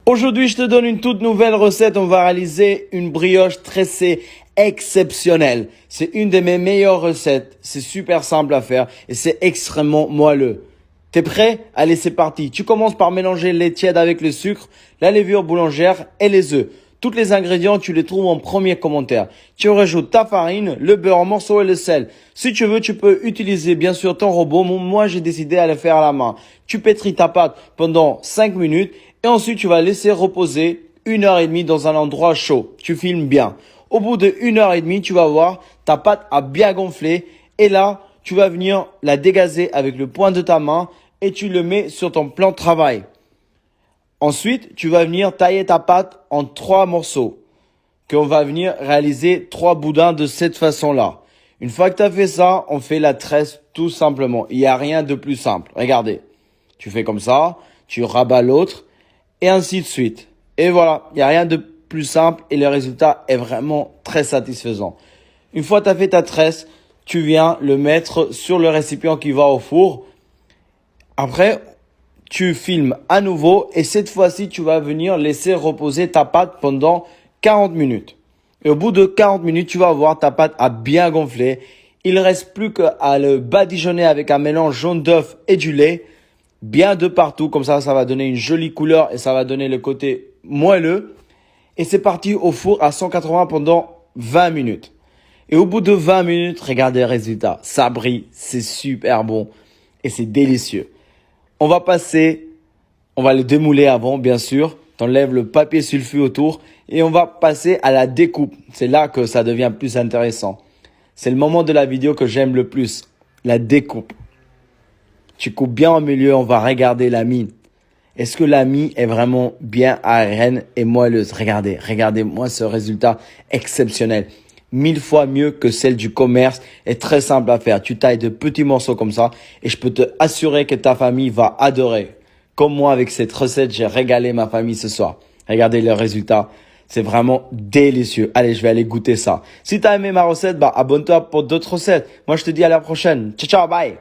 Aujourd'hui, je te donne une toute nouvelle recette. On va réaliser une brioche tressée exceptionnelle. C'est une de mes meilleures recettes. C'est super simple à faire et c'est extrêmement moelleux. T'es prêt? Allez, c'est parti. Tu commences par mélanger le lait tiède avec le sucre, la levure boulangère et les œufs. Tous les ingrédients, tu les trouves en premier commentaire. Tu rajoutes ta farine, le beurre en morceaux et le sel. Si tu veux, tu peux utiliser bien sûr ton robot. Moi, j'ai décidé à le faire à la main. Tu pétris ta pâte pendant 5 minutes et ensuite tu vas laisser reposer 1 heure et demie dans un endroit chaud. Tu filmes bien. Au bout de 1 heure et demie, tu vas voir, ta pâte a bien gonflé et là, tu vas venir la dégazer avec le poing de ta main et tu le mets sur ton plan de travail. Ensuite, tu vas venir tailler ta pâte en 3 morceaux qu'on va venir réaliser 3 boudins de cette façon-là. Une fois que tu as fait ça, on fait la tresse tout simplement. Il n'y a rien de plus simple. Regardez, tu fais comme ça, tu rabats l'autre et ainsi de suite. Et voilà, il n'y a rien de plus simple et le résultat est vraiment très satisfaisant. Une fois que tu as fait ta tresse, tu viens le mettre sur le récipient qui va au four. Après, tu filmes à nouveau et cette fois-ci, tu vas venir laisser reposer ta pâte pendant 40 minutes. Et au bout de 40 minutes, tu vas voir ta pâte a bien gonflé. Il ne reste plus qu'à le badigeonner avec un mélange jaune d'œuf et du lait, bien de partout. Comme ça va donner une jolie couleur et ça va donner le côté moelleux. Et c'est parti au four à 180 pendant 20 minutes. Et au bout de 20 minutes, regardez le résultat. Ça brille, c'est super bon et c'est délicieux. On va le démouler avant, bien sûr. T'enlèves le papier sulfure autour et on va passer à la découpe. C'est là que ça devient plus intéressant. C'est le moment de la vidéo que j'aime le plus, la découpe. Tu coupes bien au milieu, on va regarder la mie. Est-ce que la mie est vraiment bien aérienne et moelleuse? Regardez-moi ce résultat exceptionnel. 1000 fois mieux que celle du commerce et très simple à faire. Tu tailles de petits morceaux comme ça et je peux te assurer que ta famille va adorer. Comme moi avec cette recette, j'ai régalé ma famille ce soir. Regardez le résultat. C'est vraiment délicieux. Allez, je vais aller goûter ça. Si tu as aimé ma recette, abonne-toi pour d'autres recettes. Moi, je te dis à la prochaine. Ciao, ciao, bye.